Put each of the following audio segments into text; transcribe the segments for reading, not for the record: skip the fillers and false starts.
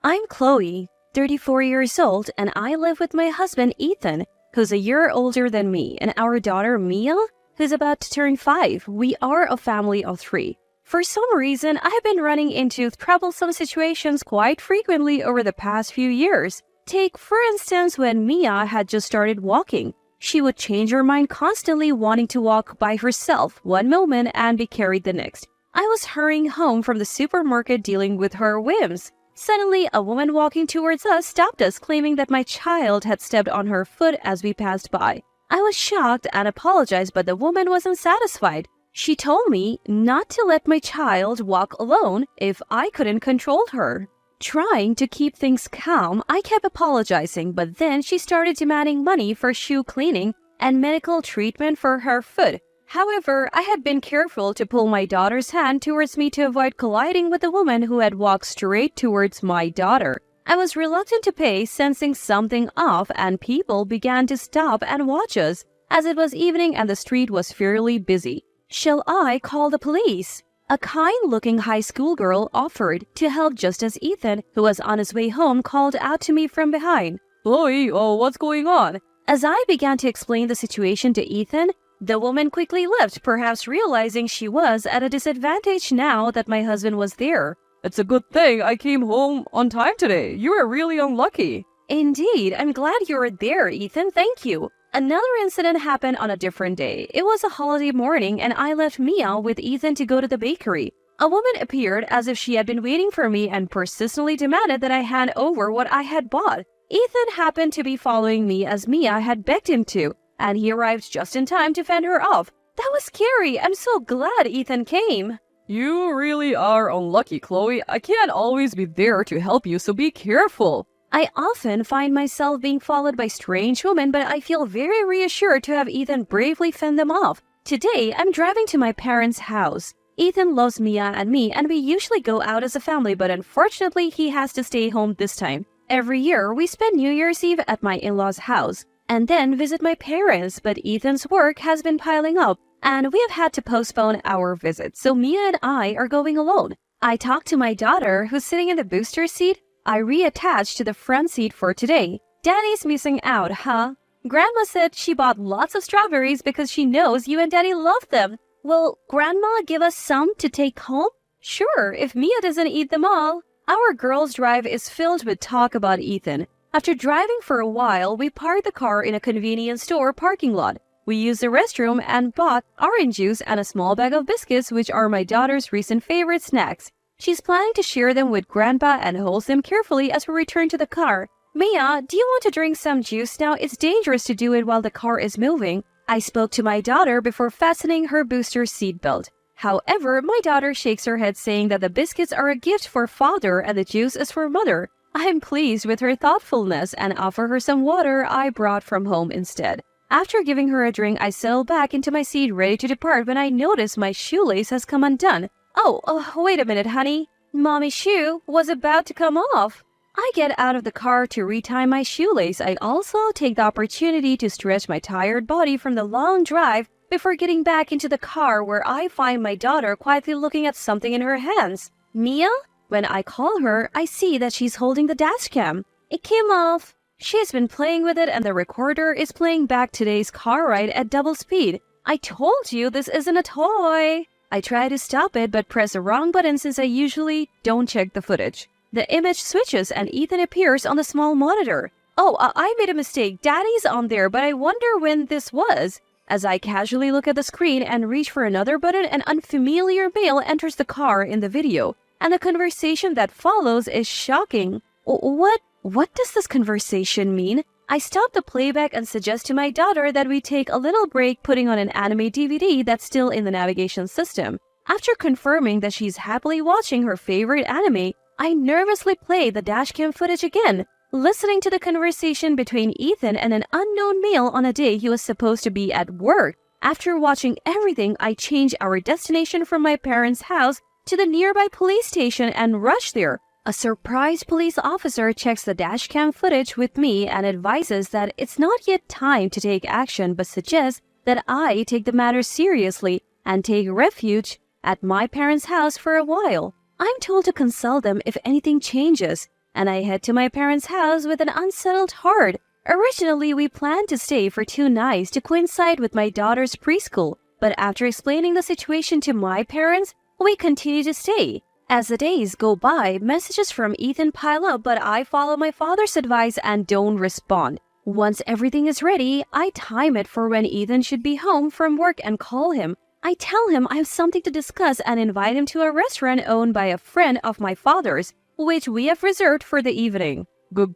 I'm Chloe, 34 years old, and I live with my husband Ethan, who's a year older than me, and our daughter Mia, who's about to turn 5. We are a family of 3. For some reason, I have been running into troublesome situations quite frequently over the past few years. Take, for instance, when Mia had just started walking. She would change her mind, constantly wanting to walk by herself one moment and be carried the next. I was hurrying home from the supermarket dealing with her whims. Suddenly, a woman walking towards us stopped us, claiming that my child had stepped on her foot as we passed by. I was shocked and apologized, but the woman wasn't satisfied. She told me not to let my child walk alone if I couldn't control her. Trying to keep things calm, I kept apologizing, but then she started demanding money for shoe cleaning and medical treatment for her foot. However, I had been careful to pull my daughter's hand towards me to avoid colliding with the woman who had walked straight towards my daughter. I was reluctant to pay, sensing something off, and people began to stop and watch us, as it was evening and the street was fairly busy. Shall I call the police? A kind-looking high school girl offered to help just as Ethan, who was on his way home, called out to me from behind. Chloe, what's going on? As I began to explain the situation to Ethan, the woman quickly left, perhaps realizing she was at a disadvantage now that my husband was there. It's a good thing I came home on time today. You were really unlucky. Indeed, I'm glad you were there, Ethan. Thank you. Another incident happened on a different day. It was a holiday morning and I left Mia with Ethan to go to the bakery. A woman appeared as if she had been waiting for me and persistently demanded that I hand over what I had bought. Ethan happened to be following me as Mia had begged him to, and he arrived just in time to fend her off. That was scary. I'm so glad Ethan came. You really are unlucky, Chloe. I can't always be there to help you, so be careful. I often find myself being followed by strange women, but I feel very reassured to have Ethan bravely fend them off. Today, I'm driving to my parents' house. Ethan loves Mia and me, and we usually go out as a family, but unfortunately, he has to stay home this time. Every year, we spend New Year's Eve at my in-laws' house, and then visit my parents, but Ethan's work has been piling up, and we have had to postpone our visit, so Mia and I are going alone. I talked to my daughter, who's sitting in the booster seat. I reattached to the front seat for today. Daddy's missing out, huh? Grandma said she bought lots of strawberries because she knows you and Daddy love them. Will Grandma give us some to take home? Sure, if Mia doesn't eat them all. Our girls' drive is filled with talk about Ethan. After driving for a while, we parked the car in a convenience store parking lot. We used the restroom and bought orange juice and a small bag of biscuits, which are my daughter's recent favorite snacks. She's planning to share them with Grandpa and holds them carefully as we return to the car. Mia, do you want to drink some juice now? It's dangerous to do it while the car is moving. I spoke to my daughter before fastening her booster seatbelt. However, my daughter shakes her head, saying that the biscuits are a gift for father and the juice is for mother. I am pleased with her thoughtfulness and offer her some water I brought from home instead. After giving her a drink, I settle back into my seat ready to depart when I notice my shoelace has come undone. Oh, wait a minute, honey. Mommy's shoe was about to come off. I get out of the car to retie my shoelace. I also take the opportunity to stretch my tired body from the long drive before getting back into the car, where I find my daughter quietly looking at something in her hands. Mia? When I call her, I see that she's holding the dashcam. It came off. She's been playing with it and the recorder is playing back today's car ride at double speed. I told you this isn't a toy. I try to stop it but press the wrong button since I usually don't check the footage. The image switches and Ethan appears on the small monitor. Oh, I made a mistake. Daddy's on there, but I wonder when this was. As I casually look at the screen and reach for another button, an unfamiliar male enters the car in the video. And the conversation that follows is shocking. What does this conversation mean? I stop the playback and suggest to my daughter that we take a little break, putting on an anime DVD that's still in the navigation system. After confirming that she's happily watching her favorite anime, I nervously play the dashcam footage again, listening to the conversation between Ethan and an unknown male on a day he was supposed to be at work. After watching everything, I change our destination from my parents' house to the nearby police station and rush there. A surprised police officer checks the dashcam footage with me and advises that it's not yet time to take action, but suggests that I take the matter seriously and take refuge at my parents' house for a while. I'm told to consult them if anything changes. and I head to my parents' house with an unsettled heart. Originally, we planned to stay for 2 nights to coincide with my daughter's preschool, but after explaining the situation to my parents, we continue to stay. As the days go by, messages from Ethan pile up, but I follow my father's advice and don't respond. Once everything is ready, I time it for when Ethan should be home from work and call him. I tell him I have something to discuss and invite him to a restaurant owned by a friend of my father's, which we have reserved for the evening. Good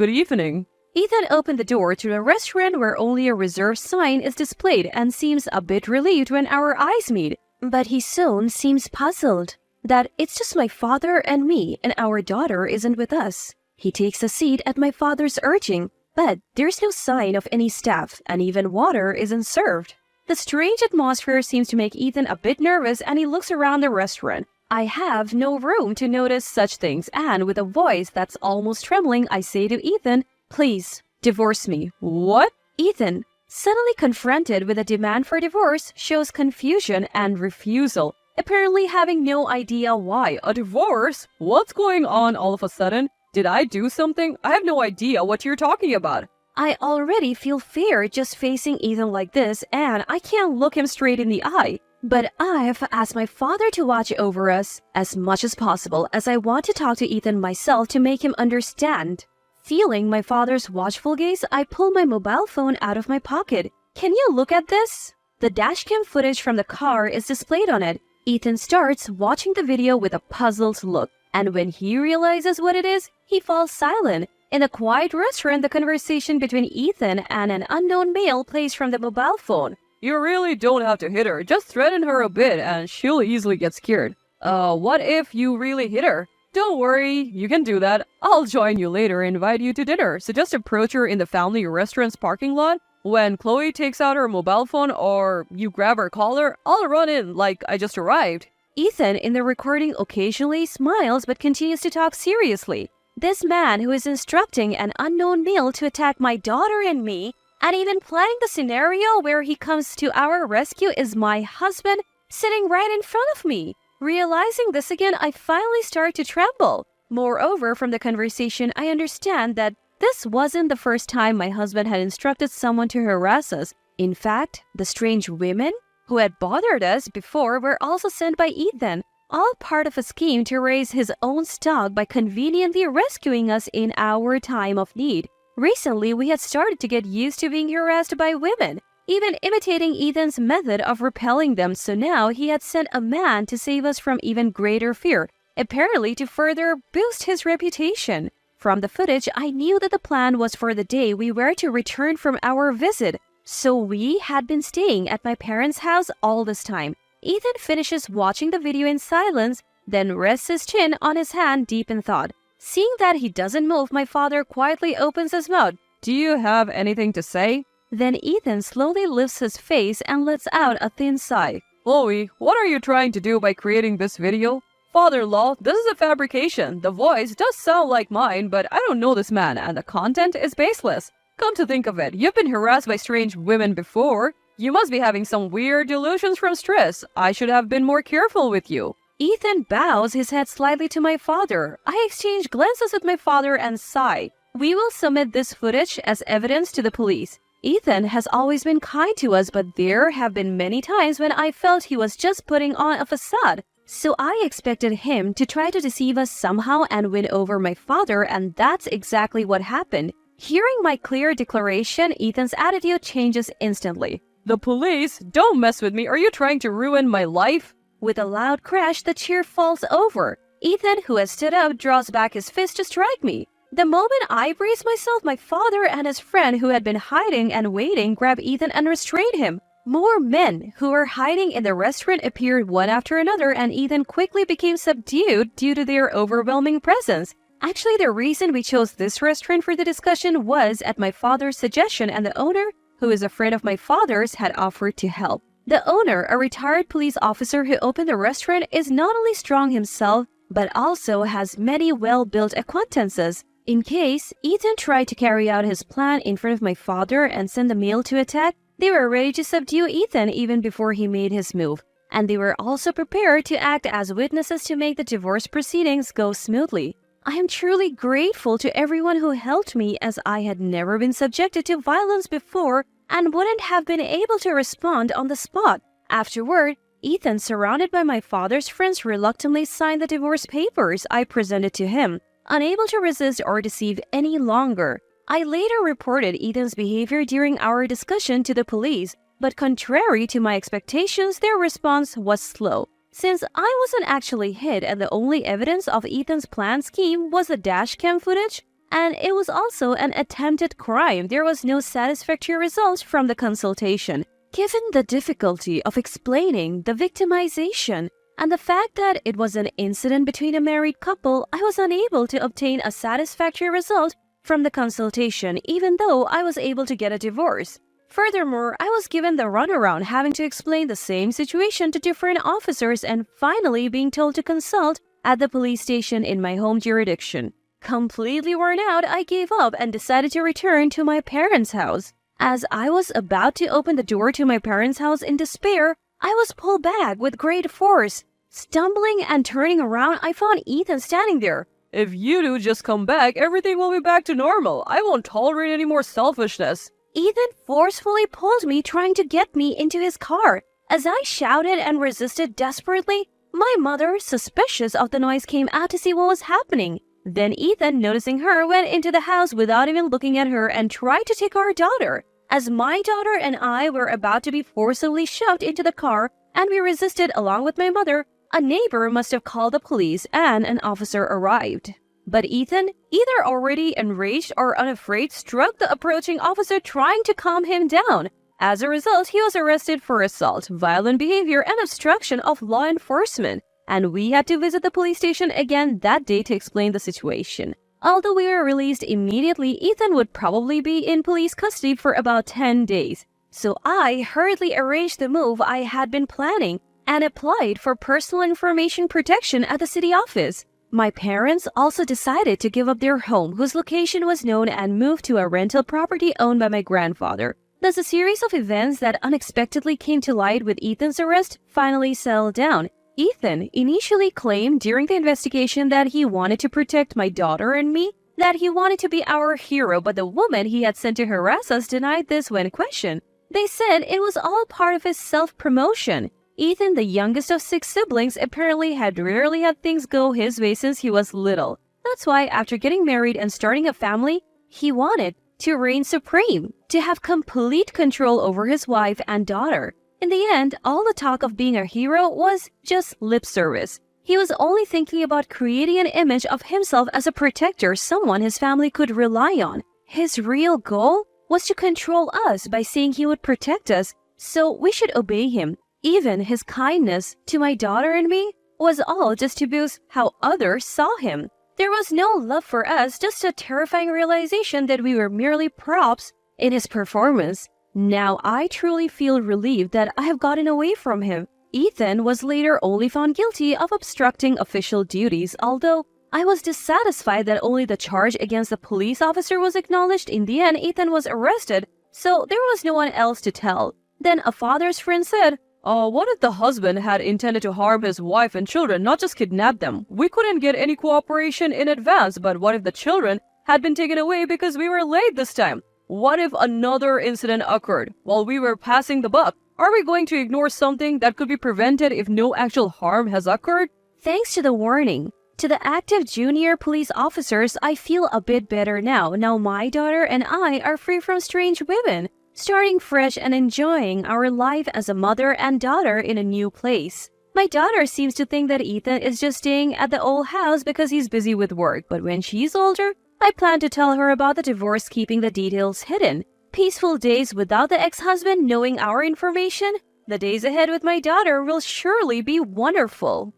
evening. Ethan opened the door to a restaurant where only a reserved sign is displayed and seems a bit relieved when our eyes meet. But he soon seems puzzled that it's just my father and me and our daughter isn't with us. He takes a seat at my father's urging, but there's no sign of any staff and even water isn't served. The strange atmosphere seems to make Ethan a bit nervous and he looks around the restaurant. I have no room to notice such things, and with a voice that's almost trembling, I say to Ethan, "Please, divorce me." What? Ethan, suddenly confronted with a demand for divorce, shows confusion and refusal, apparently having no idea why. A divorce? What's going on all of a sudden? Did I do something? I have no idea what you're talking about. I already feel fear just facing Ethan like this, and I can't look him straight in the eye. But I've asked my father to watch over us as much as possible, as I want to talk to Ethan myself to make him understand. Feeling my father's watchful gaze, I pull my mobile phone out of my pocket. "Can you look at this?" The dashcam footage from the car is displayed on it. Ethan starts watching the video with a puzzled look, and when he realizes what it is, he falls silent. In a quiet restaurant, the conversation between Ethan and an unknown male plays from the mobile phone. You really don't have to hit her. Just threaten her a bit and she'll easily get scared. What if you really hit her? Don't worry, you can do that. I'll join you later and invite you to dinner. So just approach her in the family restaurant's parking lot. When Chloe takes out her mobile phone or you grab her collar, I'll run in like I just arrived. Ethan, in the recording, occasionally smiles but continues to talk seriously. This man who is instructing an unknown male to attack my daughter and me, and even planning the scenario where he comes to our rescue, is my husband sitting right in front of me. Realizing this again, I finally start to tremble. Moreover, from the conversation, I understand that this wasn't the first time my husband had instructed someone to harass us. In fact, the strange women who had bothered us before were also sent by Ethan, all part of a scheme to raise his own stock by conveniently rescuing us in our time of need. Recently, we had started to get used to being harassed by women, even imitating Ethan's method of repelling them, so now he had sent a man to save us from even greater fear, apparently to further boost his reputation. From the footage, I knew that the plan was for the day we were to return from our visit, so we had been staying at my parents' house all this time. Ethan finishes watching the video in silence, then rests his chin on his hand deep in thought. Seeing that he doesn't move, my father quietly opens his mouth. Do you have anything to say? Then Ethan slowly lifts his face and lets out a thin sigh. Chloe, what are you trying to do by creating this video? Father-in-law, this is a fabrication. The voice does sound like mine, but I don't know this man, and the content is baseless. Come to think of it, you've been harassed by strange women before. You must be having some weird delusions from stress. I should have been more careful with you. Ethan bows his head slightly to my father. I exchange glances with my father and sigh. We will submit this footage as evidence to the police. Ethan has always been kind to us, but there have been many times when I felt he was just putting on a facade. So I expected him to try to deceive us somehow and win over my father, and that's exactly what happened. Hearing my clear declaration, Ethan's attitude changes instantly. The police? Don't mess with me. Are you trying to ruin my life? With a loud crash, the chair falls over. Ethan, who has stood up, draws back his fist to strike me. The moment I brace myself, my father and his friend, who had been hiding and waiting, grab Ethan and restrain him. More men who were hiding in the restaurant appeared one after another, and Ethan quickly became subdued due to their overwhelming presence. Actually, the reason we chose this restaurant for the discussion was at my father's suggestion, and the owner, who is a friend of my father's, had offered to help. The owner, a retired police officer who opened the restaurant, is not only strong himself, but also has many well-built acquaintances. In case Ethan tried to carry out his plan in front of my father and send the male to attack, they were ready to subdue Ethan even before he made his move. And they were also prepared to act as witnesses to make the divorce proceedings go smoothly. I am truly grateful to everyone who helped me, as I had never been subjected to violence before and wouldn't have been able to respond on the spot. Afterward, Ethan, surrounded by my father's friends, reluctantly signed the divorce papers I presented to him, unable to resist or deceive any longer. I later reported Ethan's behavior during our discussion to the police, but contrary to my expectations, their response was slow. Since I wasn't actually hit and the only evidence of Ethan's planned scheme was the dashcam footage, and it was also an attempted crime, there was no satisfactory result from the consultation. Given the difficulty of explaining the victimization and the fact that it was an incident between a married couple, I was unable to obtain a satisfactory result from the consultation, even though I was able to get a divorce. Furthermore, I was given the runaround, having to explain the same situation to different officers and finally being told to consult at the police station in my home jurisdiction. Completely worn out, I gave up and decided to return to my parents' house. As I was about to open the door to my parents' house in despair, I was pulled back with great force. Stumbling and turning around, I found Ethan standing there. If you do just come back, everything will be back to normal. I won't tolerate any more selfishness. Ethan forcefully pulled me, trying to get me into his car. As I shouted and resisted desperately, my mother, suspicious of the noise, came out to see what was happening. Then Ethan, noticing her, went into the house without even looking at her and tried to take our daughter. As my daughter and I were about to be forcibly shoved into the car and we resisted along with my mother, a neighbor must have called the police and an officer arrived. But Ethan, either already enraged or unafraid, struck the approaching officer, trying to calm him down. As a result, he was arrested for assault, violent behavior, and obstruction of law enforcement, and we had to visit the police station again that day to explain the situation. Although we were released immediately, Ethan would probably be in police custody for about 10 days. So I hurriedly arranged the move I had been planning and applied for personal information protection at the city office. My parents also decided to give up their home, whose location was known, and move to a rental property owned by my grandfather. Thus, a series of events that unexpectedly came to light with Ethan's arrest finally settled down. Ethan initially claimed during the investigation that he wanted to protect my daughter and me, that he wanted to be our hero, but the woman he had sent to harass us denied this when questioned. They said it was all part of his self-promotion. Ethan, the youngest of 6 siblings, apparently had rarely had things go his way since he was little. That's why, after getting married and starting a family, he wanted to reign supreme, to have complete control over his wife and daughter. In the end, all the talk of being a hero was just lip service. He was only thinking about creating an image of himself as a protector, someone his family could rely on. His real goal was to control us by saying he would protect us, so we should obey him. Even his kindness to my daughter and me was all just to boost how others saw him. There was no love for us, just a terrifying realization that we were merely props in his performance. Now I truly feel relieved that I have gotten away from him. Ethan was later only found guilty of obstructing official duties, although I was dissatisfied that only the charge against the police officer was acknowledged. In the end, Ethan was arrested, so there was no one else to tell. Then a father's friend said, what if the husband had intended to harm his wife and children, not just kidnap them? We couldn't get any cooperation in advance, but what if the children had been taken away because we were late this time? What if another incident occurred while we were passing the buck? Are we going to ignore something that could be prevented if no actual harm has occurred? Thanks to the warning to the active junior police officers, I feel a bit better now. Now my daughter and I are free from strange women, starting fresh and enjoying our life as a mother and daughter in a new place. My daughter seems to think that Ethan is just staying at the old house because he's busy with work, but when she's older, I plan to tell her about the divorce, keeping the details hidden. Peaceful days without the ex-husband knowing our information? The days ahead with my daughter will surely be wonderful.